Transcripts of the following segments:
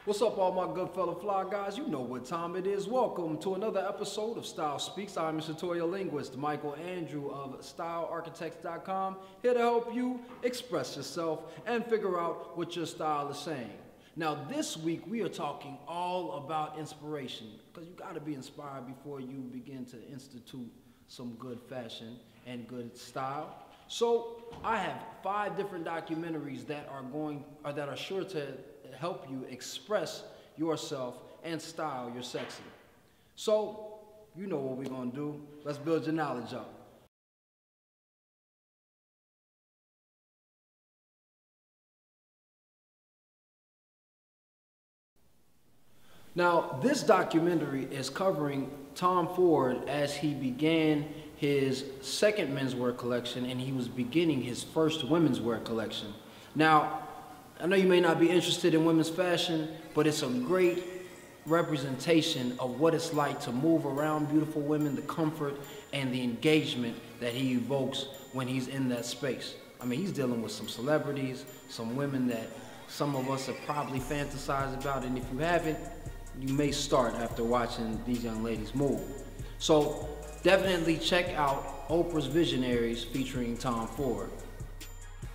What's up, all my good fellow fly guys? You know what time it is. Welcome to another episode of Style Speaks. I'm your tutorial linguist, Michael Andrew of StyleArchitects.com, here to help you express yourself and figure out what your style is saying. Now, this week we are talking all about inspiration, because you got to be inspired before you begin to institute some good fashion and good style. So I have 5 different documentaries that are sure to help you express yourself and style your sexy. So, you know what we're gonna do. Let's build your knowledge up. Now, this documentary is covering Tom Ford as he began his second menswear collection and he was beginning his first women's wear collection. Now, I know you may not be interested in women's fashion, but it's a great representation of what it's like to move around beautiful women, the comfort and the engagement that he evokes when he's in that space. I mean, he's dealing with some celebrities, some women that some of us have probably fantasized about, and if you haven't, you may start after watching these young ladies move. So definitely check out Oprahs Visionaries featuring Tom Ford.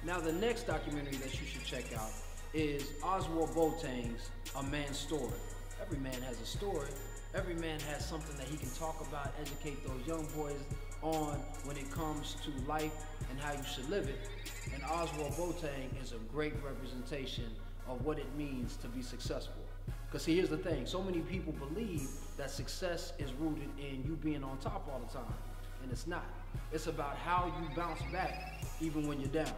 Now, the next documentary that you should check out is Oswald Boateng's A Man's Story. Every man has a story. Every man has something that he can talk about, educate those young boys on when it comes to life and how you should live it. And Oswald Boateng is a great representation of what it means to be successful. Because see, here's the thing. So many people believe that success is rooted in you being on top all the time. And it's not. It's about how you bounce back even when you're down.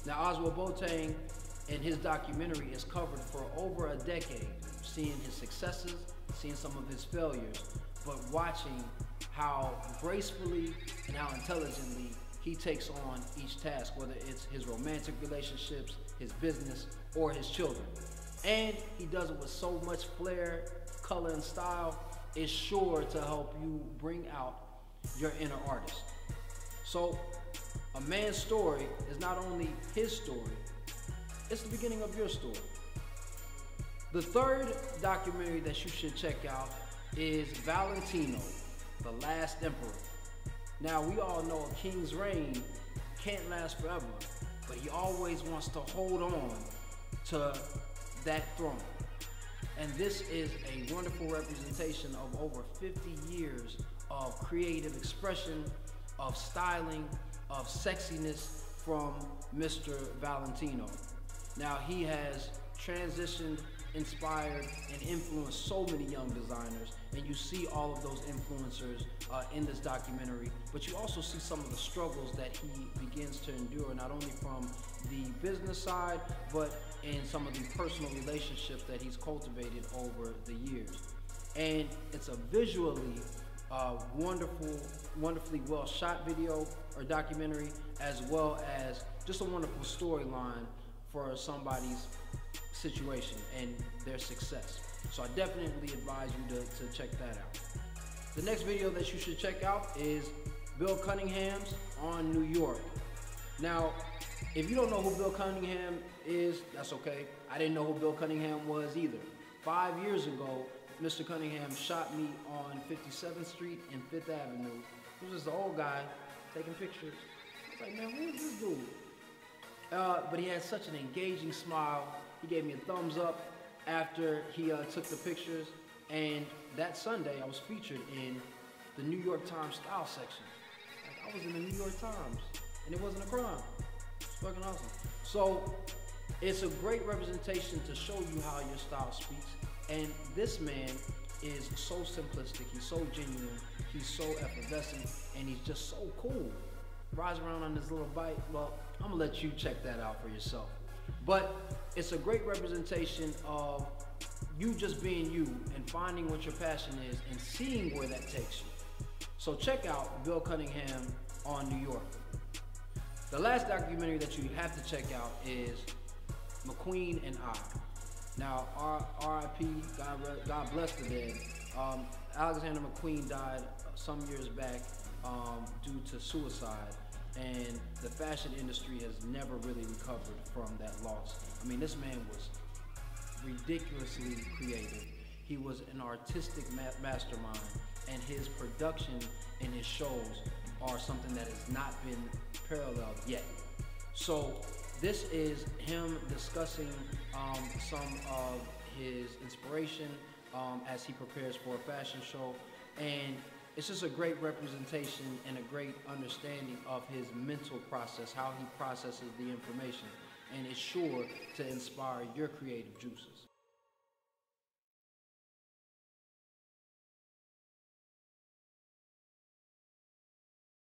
Now, Oswald Boateng in his documentary is covered for over a decade, seeing his successes, seeing some of his failures, but watching how gracefully and how intelligently he takes on each task, whether it's his romantic relationships, his business, or his children. And he does it with so much flair, color, and style, it's sure to help you bring out your inner artist. So, A Man's Story is not only his story, it's the beginning of your story. The third documentary that you should check out is Valentino, The Last Emperor. Now, we all know a king's reign can't last forever, but he always wants to hold on to that throne. And this is a wonderful representation of over 50 years of creative expression, of styling, of sexiness from Mr. Valentino. Now, he has transitioned, inspired, and influenced so many young designers, and you see all of those influencers in this documentary, but you also see some of the struggles that he begins to endure, not only from the business side, but in some of the personal relationships that he's cultivated over the years. And it's a visually wonderfully well shot video or documentary, as well as just a wonderful storyline for somebody's situation and their success. So I definitely advise you to check that out. The next video that you should check out is Bill Cunningham's On New York. Now, if you don't know who Bill Cunningham is, that's okay. I didn't know who Bill Cunningham was either. 5 years ago, Mr. Cunningham shot me on 57th Street and 5th Avenue. He was just an old guy taking pictures. I was like, man, who is this dude? But he had such an engaging smile. He gave me a thumbs up after he took the pictures. And that Sunday, I was featured in the New York Times style section. Like, I was in the New York Times, and it wasn't a crime. It's fucking awesome. So it's a great representation to show you how your style speaks. And this man is so simplistic, he's so genuine, he's so effervescent, and he's just so cool. Rides around on this little bike. Well, I'm gonna let you check that out for yourself. But it's a great representation of you just being you and finding what your passion is and seeing where that takes you. So check out Bill Cunningham on New York. The last documentary that you have to check out is McQueen and I. Now, R.I.P., God bless the dead. Alexander McQueen died some years back due to suicide, and the fashion industry has never really recovered from that loss. I mean, this man was ridiculously creative. He was an artistic mastermind, and his production in his shows are something that has not been paralleled yet. So this is him discussing some of his inspiration as he prepares for a fashion show, and it's just a great representation and a great understanding of his mental process, how he processes the information, and it's sure to inspire your creative juices.